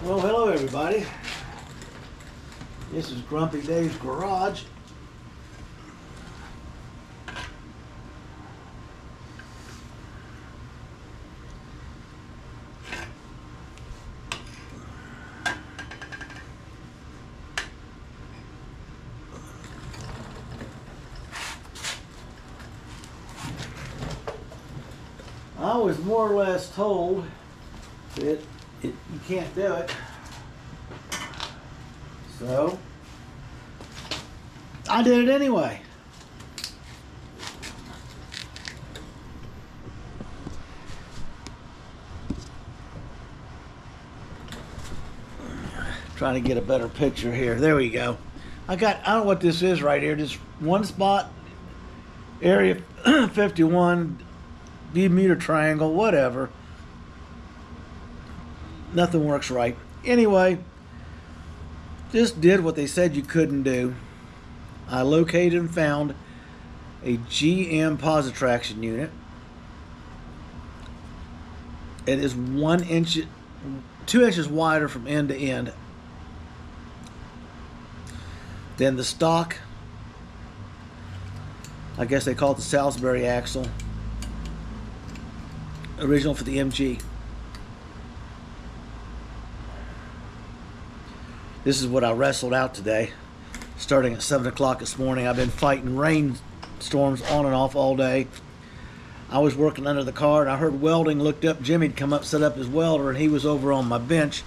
Well, hello everybody. This is Grumpy Dave's garage. I was more or less told that you can't do it. So, I did it anyway. Trying to get a better picture here. There we go. I don't know what this is right here. Just one spot, area 51, Bermuda Triangle, whatever. Nothing works right. Anyway, just did what they said you couldn't do. I located and found a GM Positraction unit. It is 1 inch, 2 inches wider from end to end than the stock. I guess they call it the Salisbury axle. Original for the MG. This is what I wrestled out today, starting at 7 o'clock this morning. I've been fighting rainstorms on and off all day. I was working under the car and I heard welding, looked up. Jimmy'd come up, set up his welder, and he was over on my bench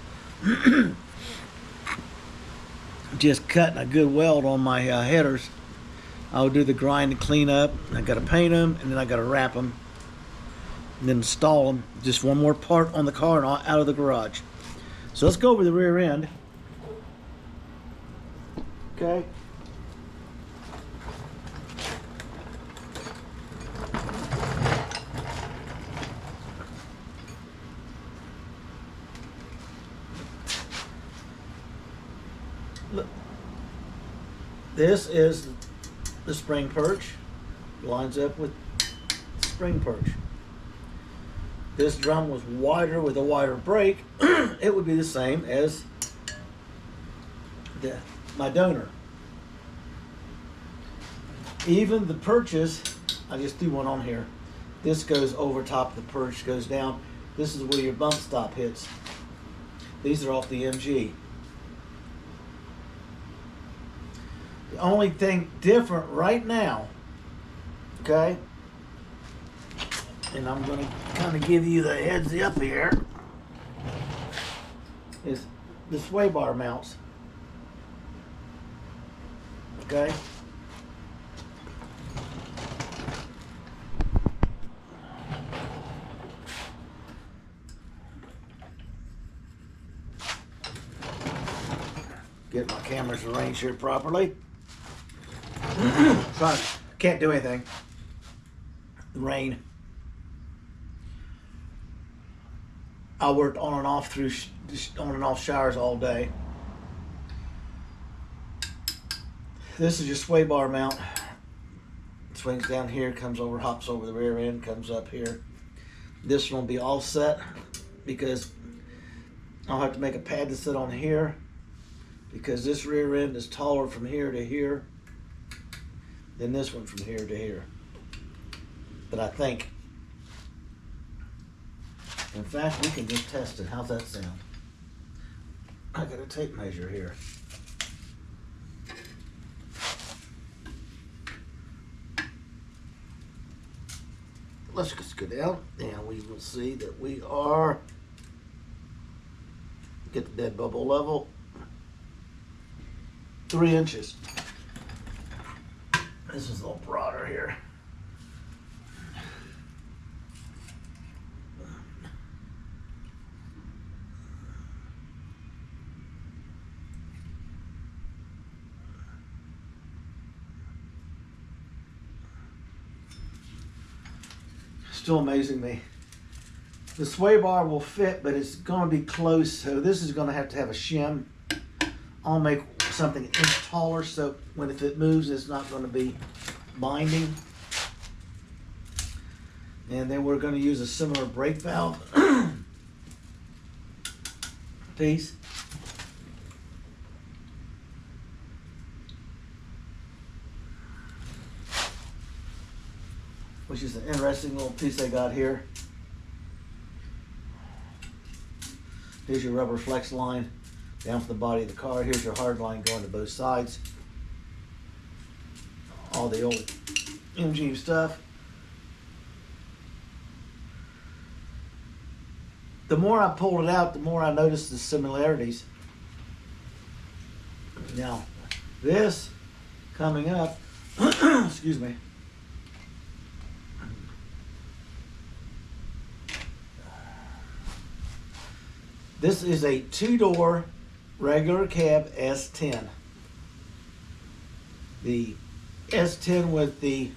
just cutting a good weld on my headers. I'll do the grind and clean up. I got to paint them, and then I got to wrap them, and then install them. Just one more part on the car and out of the garage. So let's go over the rear end. Okay. Look. This is the spring perch. Lines up with the spring perch. This drum was wider with a wider brake. It would be the same as my donor. Even the perches, I just threw one on here. This goes over top of the perch, goes down. This is where your bump stop hits. These are off the MG. The only thing different right now, okay, and I'm going to kind of give you the heads up here, is the sway bar mounts. Okay. Get my cameras arranged here properly. Can't do anything. Rain. I worked on and off through on and off showers all day. This is your sway bar mount. Swings down here, comes over, hops over the rear end, comes up here. This one will be all set because I'll have to make a pad to sit on here because this rear end is taller from here to here than this one from here to here. But I think, in fact, we can just test it. How's that sound? I got a tape measure here. Let's just go down and we will see that we are, get the dead bubble level, 3 inches. This is a little broader here. Still amazing me. The sway bar will fit, but it's going to be close, so this is going to have a shim. I'll make something an inch taller, so if it moves, it's not going to be binding. And then we're going to use a similar brake valve piece. which is an interesting little piece they got here. Here's your rubber flex line down for the body of the car. Here's your hard line going to both sides. All the old MGB stuff. The more I pulled it out, the more I noticed the similarities. Now, this coming up, excuse me. This is a two-door regular cab S10. The S10 with the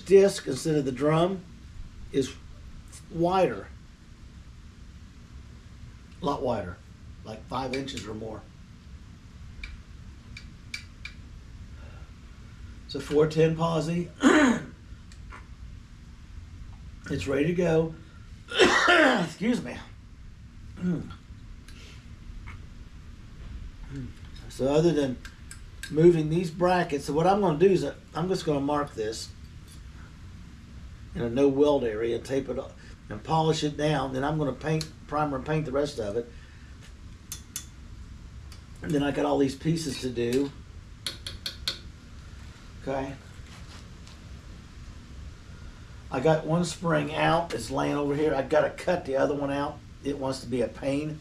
disc instead of the drum is wider. A lot wider, like 5 inches or more. It's a 410 posi. It's ready to go. Excuse me. So other than moving these brackets, so what I'm going to do is I'm just going to mark this in a no weld area and tape it up and polish it down. Then I'm going to primer and paint the rest of it. And then I got all these pieces to do. Okay. I got one spring out. It's laying over here. I got to cut the other one out. It wants to be a pain.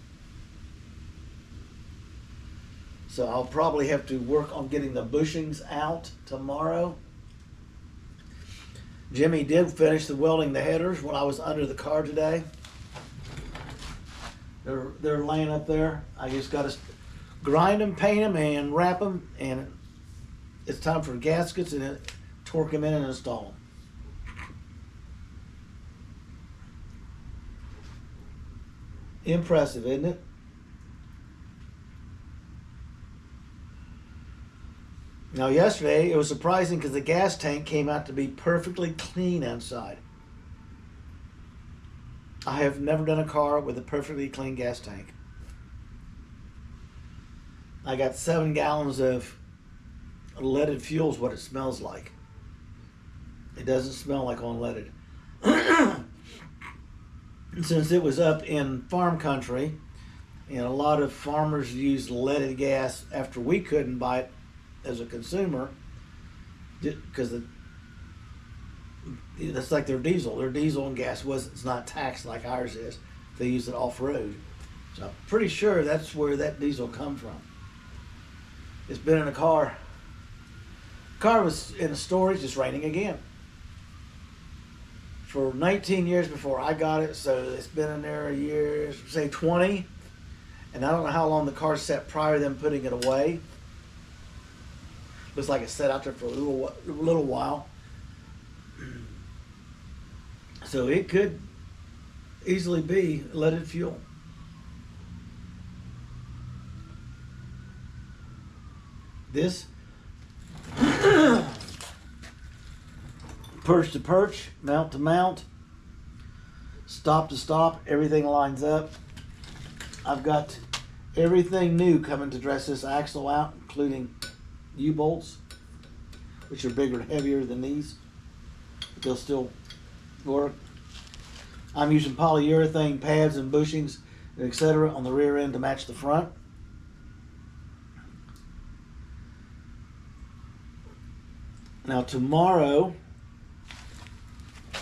So I'll probably have to work on getting the bushings out tomorrow. Jimmy did finish the welding the headers when I was under the car today. They're laying up there. I just got to grind them, paint them, and wrap them, and it's time for gaskets and then torque them in and install them. Impressive, isn't it? Now yesterday it was surprising because the gas tank came out to be perfectly clean inside. I have never done a car with a perfectly clean gas tank. I got 7 gallons of leaded fuel is what it smells like. It doesn't smell like unleaded. Since it was up in farm country, and a lot of farmers use leaded gas after we couldn't buy it as a consumer, because that's like their diesel. Their diesel and gas it's not taxed like ours is. They use it off-road. So I'm pretty sure that's where that diesel come from. It's been in a car. Car was in storage. It's raining again. For 19 years before I got it, so it's been in there a year, say 20. And I don't know how long the car sat prior to them putting it away. Looks like it sat out there for a little while. So it could easily be leaded fuel. This perch to perch, mount to mount, stop to stop, everything lines up. I've got everything new coming to dress this axle out, including U-bolts, which are bigger and heavier than these, but they'll still work. I'm using polyurethane pads and bushings, etc. on the rear end to match the front. Now tomorrow,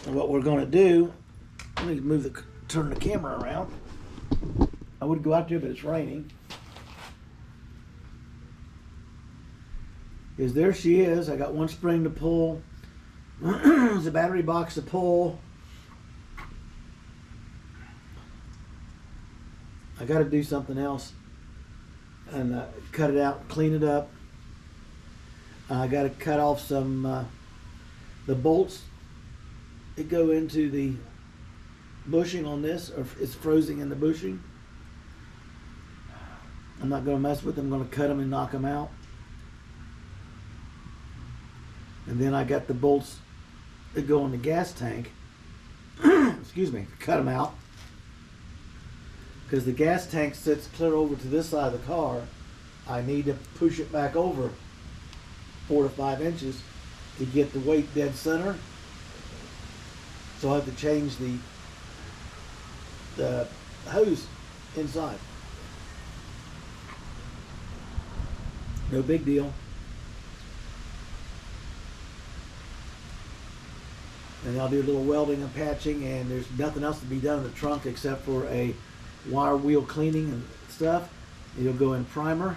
what we're going to do, let me turn the camera around. I would go out there, but it's raining. Is there she is. I got one spring to pull. There's a battery box to pull. I got to do something else and cut it out, clean it up. I got to cut off some the bolts that go into the bushing on this, or it's frozen in the bushing. I'm not going to mess with them. I'm going to cut them and knock them out. And then I got the bolts that go in the gas tank. Excuse me, cut them out. Because the gas tank sits clear over to this side of the car. I need to push it back over 4 to 5 inches to get the weight dead center. So I have to change the hose inside. No big deal. And I'll do a little welding and patching, and there's nothing else to be done in the trunk except for a wire wheel cleaning and stuff. It'll go in primer.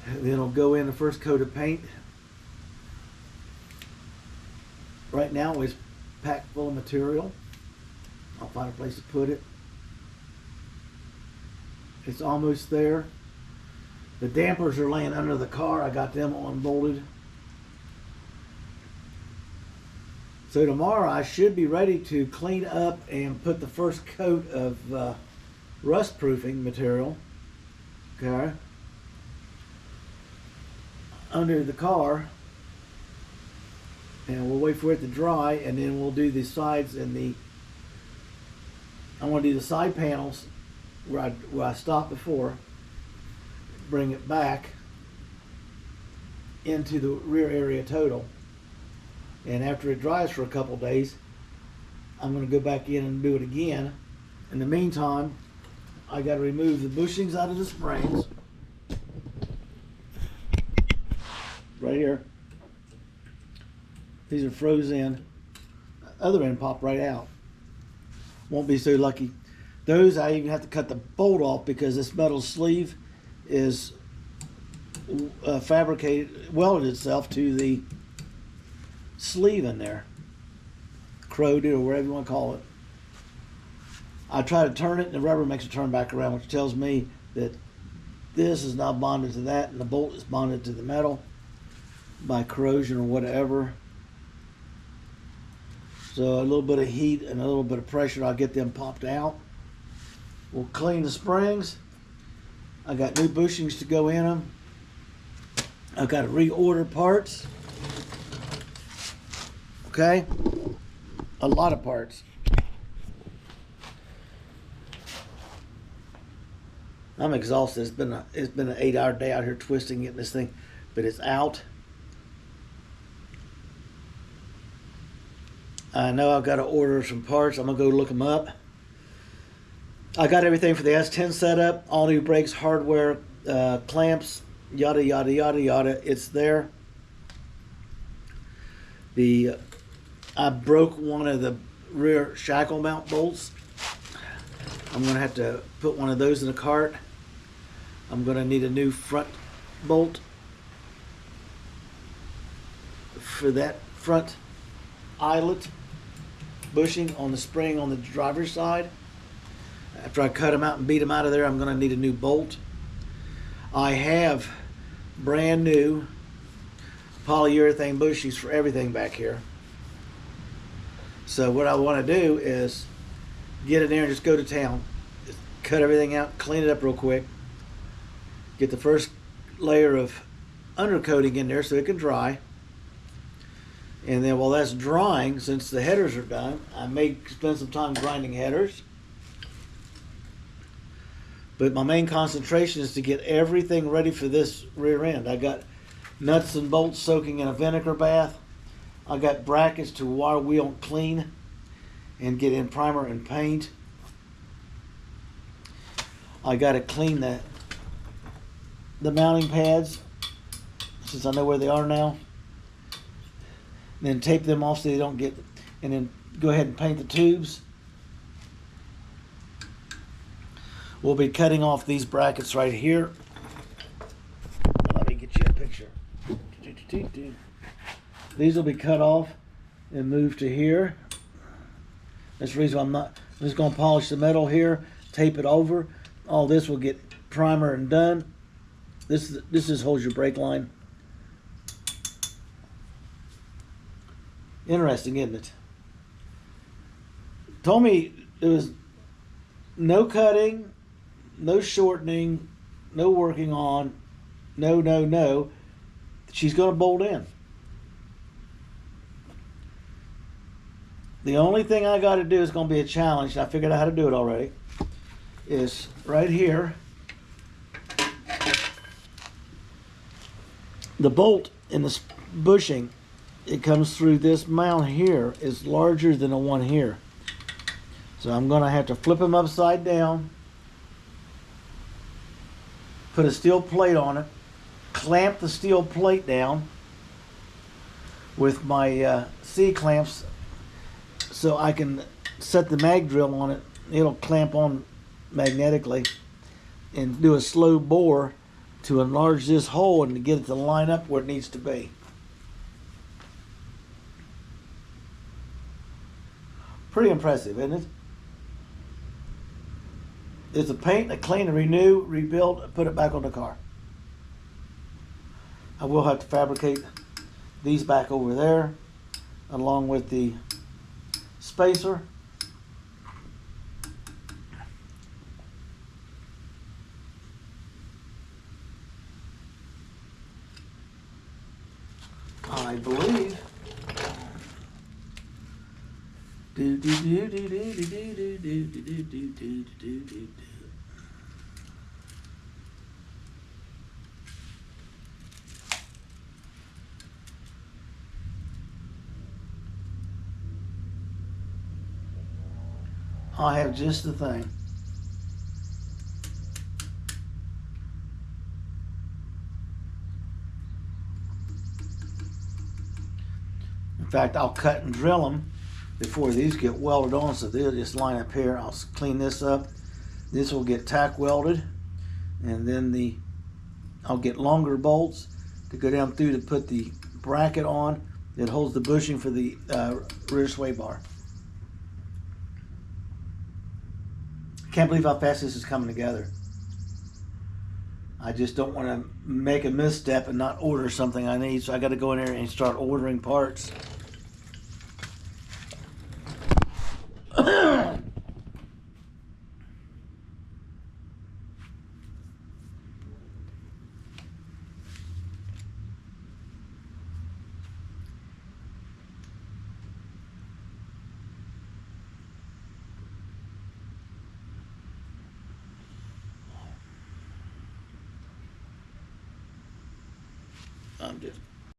Then it'll go in the first coat of paint. Right now it's packed full of material. I'll find a place to put it. It's almost there. The dampers are laying under the car. I got them unbolted. So tomorrow I should be ready to clean up and put the first coat of rust proofing material, okay, under the car. And we'll wait for it to dry, and then we'll do the sides and I want to do the side panels where I stopped before, bring it back into the rear area total. And after it dries for a couple days, I'm going to go back in and do it again. In the meantime, I got to remove the bushings out of the springs. Right here. These are froze in. Other end popped right out. Won't be so lucky. Those I even have to cut the bolt off because this metal sleeve is welded itself to the sleeve in there. Crowed or whatever you want to call it. I try to turn it and the rubber makes it turn back around, which tells me that this is now bonded to that and the bolt is bonded to the metal by corrosion or whatever. So a little bit of heat and a little bit of pressure, I'll get them popped out. We'll clean the springs. I got new bushings to go in them. I've got to reorder parts. Okay, a lot of parts. I'm exhausted. It's been an 8-hour day out here twisting, getting this thing, but it's out. I know I've got to order some parts. I'm gonna go look them up. I got everything for the S10 setup, all new brakes, hardware, clamps, yada yada yada yada. It's there. I broke one of the rear shackle mount bolts. I'm gonna have to put one of those in the cart. I'm gonna need a new front bolt for that front eyelet bushing on the spring on the driver's side. After I cut them out and beat them out of there, I'm gonna need a new bolt. I have brand new polyurethane bushings for everything back here. So what I want to do is get in there and just go to town. Just cut everything out, clean it up real quick. Get the first layer of undercoating in there so it can dry. And then while that's drying, since the headers are done, I may spend some time grinding headers. But my main concentration is to get everything ready for this rear end. I got nuts and bolts soaking in a vinegar bath. I got brackets to wire wheel and clean and get in primer and paint. I got to clean the mounting pads since I know where they are now. And then tape them off so they don't get, and then go ahead and paint the tubes. We'll be cutting off these brackets right here. Let me get you a picture. These will be cut off and moved to here. That's the reason I'm just going to polish the metal here, tape it over. All this will get primer and done. This just holds your brake line. Interesting, isn't it? Told me there was no cutting, no shortening, no working on, no. She's going to bolt in. The only thing I got to do is going to be a challenge. I figured out how to do it already. Is right here. The bolt in the bushing it comes through this mount here is larger than the one here. So I'm going to have to flip them upside down, put a steel plate on it, clamp the steel plate down with my C-clamps so I can set the mag drill on it. It'll clamp on magnetically, and do a slow bore to enlarge this hole and to get it to line up where it needs to be. Pretty impressive, isn't it? It's a paint, a clean, a renew, rebuild, put it back on the car. I will have to fabricate these back over there along with the spacer. I believe. I have just the thing. In fact, I'll cut and drill them before these get welded on, so they'll just line up here. I'll clean this up. This will get tack welded, and then I'll get longer bolts to go down through to put the bracket on that holds the bushing for the rear sway bar. I can't believe how fast this is coming together. I just don't want to make a misstep and not order something I need, so I got to go in there and start ordering parts. I'm just